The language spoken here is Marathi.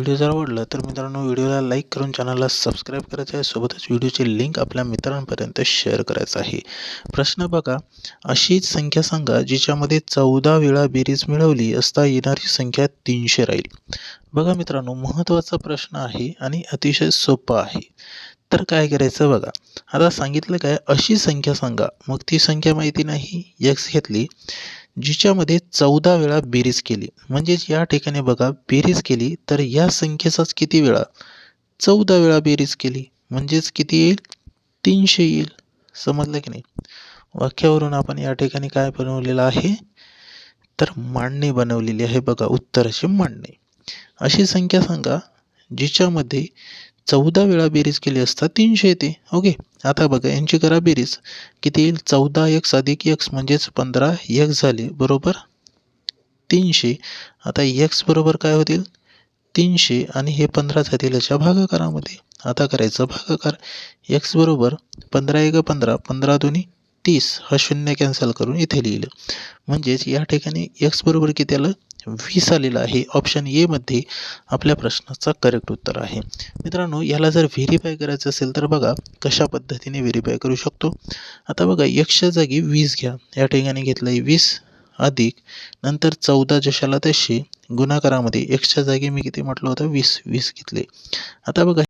व्हिडिओ जर आवडला तर मित्रांनो व्हिडिओला लाईक करून चॅनलला सबस्क्राईब करायचं आहे, सोबतच व्हिडिओची लिंक आपल्या मित्रांपर्यंत शेअर करायचं आहे। प्रश्न बघा, अशी संख्या सांगा जिच्यामध्ये 14 वेळा बेरीज मिळवली असता येणारी संख्या 300 राहील। बघा मित्रांनो, महत्त्वाचा प्रश्न आहे आणि अतिशय सोपा आहे। तर काय करायचं बघा, आता सांगितलं काय, अशी संख्या सांगा, मग ती संख्या माहिती नाही, x घेतली जिच्यामध्ये 14 वेळा बेरीज केली, म्हणजेच या ठिकाणी बघा बेरीज केली तर या संख्येचाच किती वेळा 14 वेळा बेरीज केली म्हणजेच किती येईल, 300 येईल। समजलं की नाही? वाक्यावरून आपण या ठिकाणी काय बनवलेलं आहे, तर मांडणी बनवलेली आहे। बघा, उत्तराची मांडणी। अशी संख्या सांगा जिच्यामध्ये 14 वेळा बेरीज केली असता 300 येते। ओके, आता बघा यांची करा बेरीज, किती येईल, 14x अधिक x म्हणजेच 15x झाले बरोबर 300। आता x बरोबर काय होतील, 300 आणि हे 15 जातील याच्या भागाकारामध्ये। आता करायचं भागाकार, x बरोबर 15 एक 15, 15 दोन्ही 30, हा शून्य कॅन्सल करून इथे लिहिलं, म्हणजेच या ठिकाणी x बरोबर किती आलं, 20 आलेलं आहे। ऑप्शन ए मध्ये आपल्या प्रश्नाचा करेक्ट उत्तर आहे। मित्रांनो, याला जर व्हेरीफाय करायचं असेल तर बघा कशा पद्धतीने व्हेरीफाय करू शकतो। आता बघा xच्या जागी 20 घ्या, या ठिकाणी घेतलंय 20 अधिक नंतर 14 जशाला तशी गुणाकारामध्ये xच्या जागी मी किती म्हटलं होतं, 20 घेतले। आता बघा